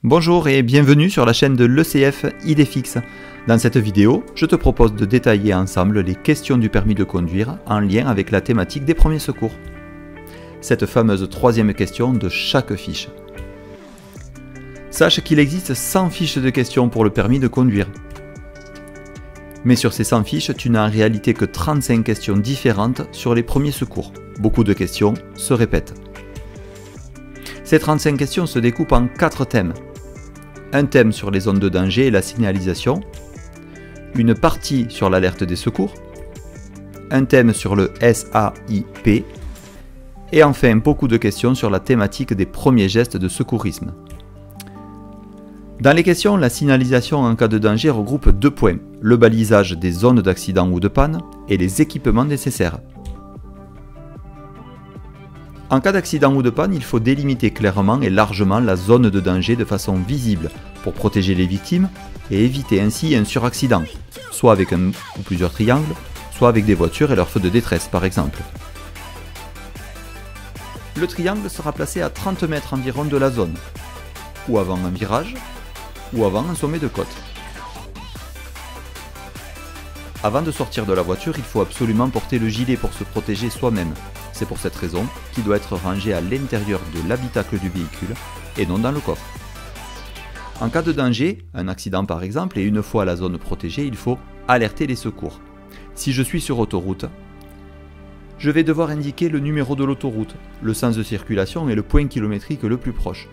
Bonjour et bienvenue sur la chaîne de l'ECF Idéfix. Dans cette vidéo, je te propose de détailler ensemble les questions du permis de conduire en lien avec la thématique des premiers secours. Cette fameuse troisième question de chaque fiche. Sache qu'il existe 100 fiches de questions pour le permis de conduire. Mais sur ces 100 fiches, tu n'as en réalité que 35 questions différentes sur les premiers secours. Beaucoup de questions se répètent. Ces 35 questions se découpent en 4 thèmes. Un thème sur les zones de danger et la signalisation, une partie sur l'alerte des secours, un thème sur le SAIP, et enfin beaucoup de questions sur la thématique des premiers gestes de secourisme. Dans les questions, la signalisation en cas de danger regroupe 2 points, le balisage des zones d'accident ou de panne et les équipements nécessaires. En cas d'accident ou de panne, il faut délimiter clairement et largement la zone de danger de façon visible pour protéger les victimes et éviter ainsi un suraccident, soit avec un ou plusieurs triangles, soit avec des voitures et leurs feux de détresse par exemple. Le triangle sera placé à 30 mètres environ de la zone, ou avant un virage, ou avant un sommet de côte. Avant de sortir de la voiture, il faut absolument porter le gilet pour se protéger soi-même. C'est pour cette raison qu'il doit être rangé à l'intérieur de l'habitacle du véhicule et non dans le coffre. En cas de danger, un accident par exemple, et une fois la zone protégée, il faut alerter les secours. Si je suis sur autoroute, je vais devoir indiquer le numéro de l'autoroute, le sens de circulation et le point kilométrique le plus proche.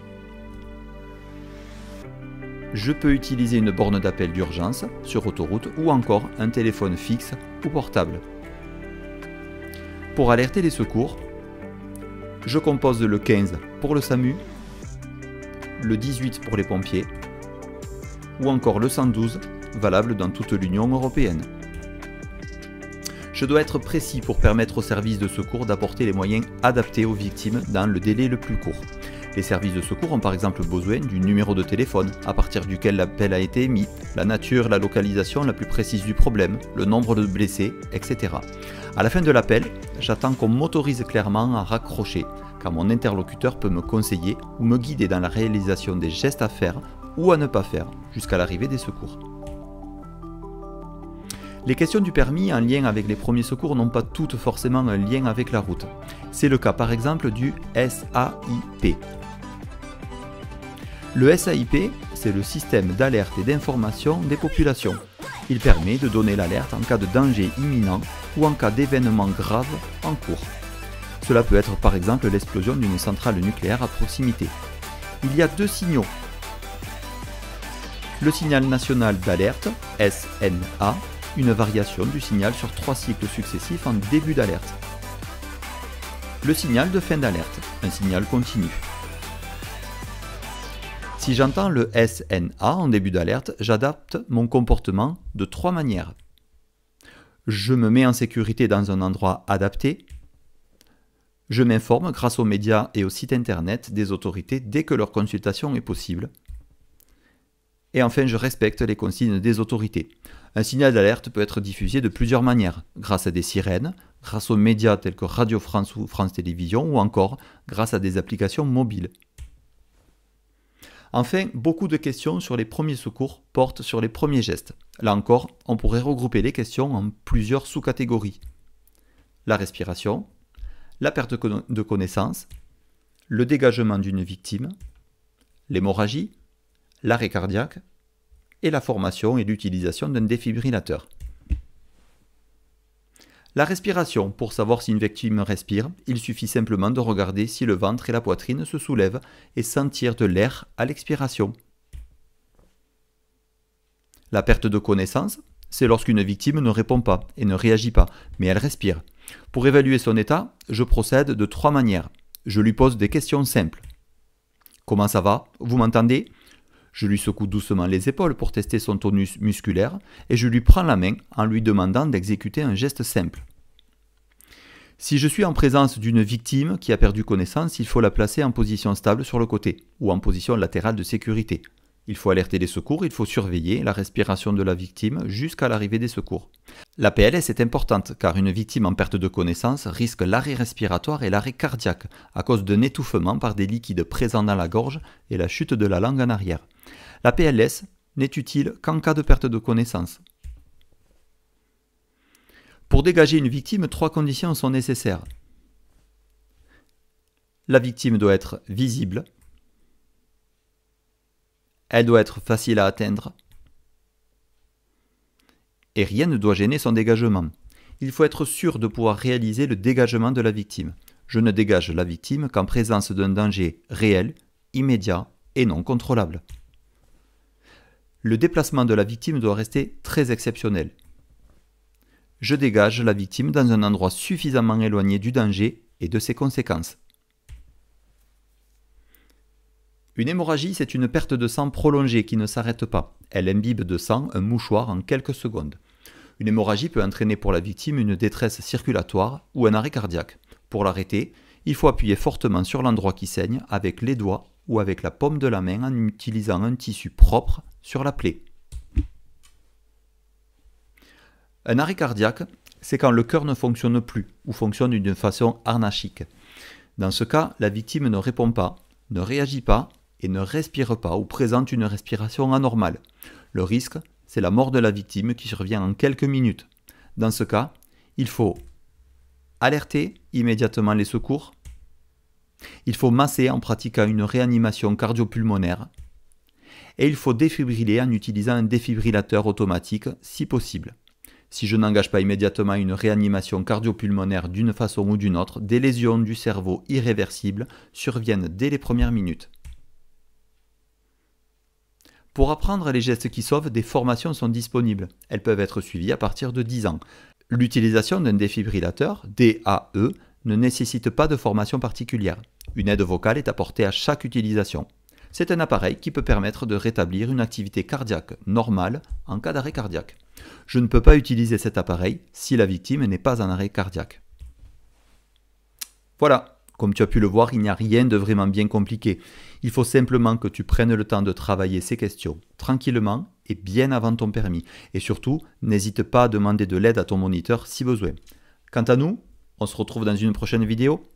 Je peux utiliser une borne d'appel d'urgence sur autoroute ou encore un téléphone fixe ou portable. Pour alerter les secours, je compose le 15 pour le SAMU, le 18 pour les pompiers ou encore le 112 valable dans toute l'Union européenne. Je dois être précis pour permettre aux services de secours d'apporter les moyens adaptés aux victimes dans le délai le plus court. Les services de secours ont par exemple besoin du numéro de téléphone à partir duquel l'appel a été émis, la nature, la localisation la plus précise du problème, le nombre de blessés, etc. À la fin de l'appel, j'attends qu'on m'autorise clairement à raccrocher, car mon interlocuteur peut me conseiller ou me guider dans la réalisation des gestes à faire ou à ne pas faire jusqu'à l'arrivée des secours. Les questions du permis en lien avec les premiers secours n'ont pas toutes forcément un lien avec la route. C'est le cas par exemple du SAIP. Le SAIP, c'est le système d'alerte et d'information des populations. Il permet de donner l'alerte en cas de danger imminent ou en cas d'événement grave en cours. Cela peut être par exemple l'explosion d'une centrale nucléaire à proximité. Il y a 2 signaux. Le signal national d'alerte, SNA, une variation du signal sur 3 cycles successifs en début d'alerte. Le signal de fin d'alerte, un signal continu. Si j'entends le SNA en début d'alerte, j'adapte mon comportement de 3 manières. Je me mets en sécurité dans un endroit adapté. Je m'informe grâce aux médias et au site internet des autorités dès que leur consultation est possible. Et enfin, je respecte les consignes des autorités. Un signal d'alerte peut être diffusé de plusieurs manières, grâce à des sirènes, grâce aux médias tels que Radio France ou France Télévisions, ou encore grâce à des applications mobiles. Enfin, beaucoup de questions sur les premiers secours portent sur les premiers gestes. Là encore, on pourrait regrouper les questions en plusieurs sous-catégories. La respiration, la perte de connaissance, le dégagement d'une victime, l'hémorragie, l'arrêt cardiaque et la formation et l'utilisation d'un défibrillateur. La respiration, pour savoir si une victime respire, il suffit simplement de regarder si le ventre et la poitrine se soulèvent et sentir de l'air à l'expiration. La perte de connaissance, c'est lorsqu'une victime ne répond pas et ne réagit pas, mais elle respire. Pour évaluer son état, je procède de 3 manières. Je lui pose des questions simples. Comment ça va? Vous m'entendez? Je lui secoue doucement les épaules pour tester son tonus musculaire et je lui prends la main en lui demandant d'exécuter un geste simple. Si je suis en présence d'une victime qui a perdu connaissance, il faut la placer en position stable sur le côté ou en position latérale de sécurité. Il faut alerter les secours, il faut surveiller la respiration de la victime jusqu'à l'arrivée des secours. La PLS est importante car une victime en perte de connaissance risque l'arrêt respiratoire et l'arrêt cardiaque à cause d'un étouffement par des liquides présents dans la gorge et la chute de la langue en arrière. La PLS n'est utile qu'en cas de perte de connaissance. Pour dégager une victime, 3 conditions sont nécessaires. La victime doit être visible, elle doit être facile à atteindre et rien ne doit gêner son dégagement. Il faut être sûr de pouvoir réaliser le dégagement de la victime. Je ne dégage la victime qu'en présence d'un danger réel, immédiat et non contrôlable. Le déplacement de la victime doit rester très exceptionnel. Je dégage la victime dans un endroit suffisamment éloigné du danger et de ses conséquences. Une hémorragie, c'est une perte de sang prolongée qui ne s'arrête pas. Elle imbibe de sang un mouchoir en quelques secondes. Une hémorragie peut entraîner pour la victime une détresse circulatoire ou un arrêt cardiaque. Pour l'arrêter, il faut appuyer fortement sur l'endroit qui saigne avec les doigts ou avec la paume de la main en utilisant un tissu propre sur la plaie. Un arrêt cardiaque, c'est quand le cœur ne fonctionne plus ou fonctionne d'une façon anarchique. Dans ce cas, la victime ne répond pas, ne réagit pas et ne respire pas ou présente une respiration anormale. Le risque, c'est la mort de la victime qui survient en quelques minutes. Dans ce cas, il faut alerter immédiatement les secours. Il faut masser en pratiquant une réanimation cardio-pulmonaire. Et il faut défibriller en utilisant un défibrillateur automatique si possible. Si je n'engage pas immédiatement une réanimation cardio-pulmonaire d'une façon ou d'une autre, des lésions du cerveau irréversibles surviennent dès les premières minutes. Pour apprendre les gestes qui sauvent, des formations sont disponibles. Elles peuvent être suivies à partir de 10 ans. L'utilisation d'un défibrillateur, DAE, ne nécessite pas de formation particulière. Une aide vocale est apportée à chaque utilisation. C'est un appareil qui peut permettre de rétablir une activité cardiaque normale en cas d'arrêt cardiaque. Je ne peux pas utiliser cet appareil si la victime n'est pas en arrêt cardiaque. Voilà. Comme tu as pu le voir, il n'y a rien de vraiment bien compliqué. Il faut simplement que tu prennes le temps de travailler ces questions tranquillement et bien avant ton permis. Et surtout, n'hésite pas à demander de l'aide à ton moniteur si besoin. Quant à nous, on se retrouve dans une prochaine vidéo.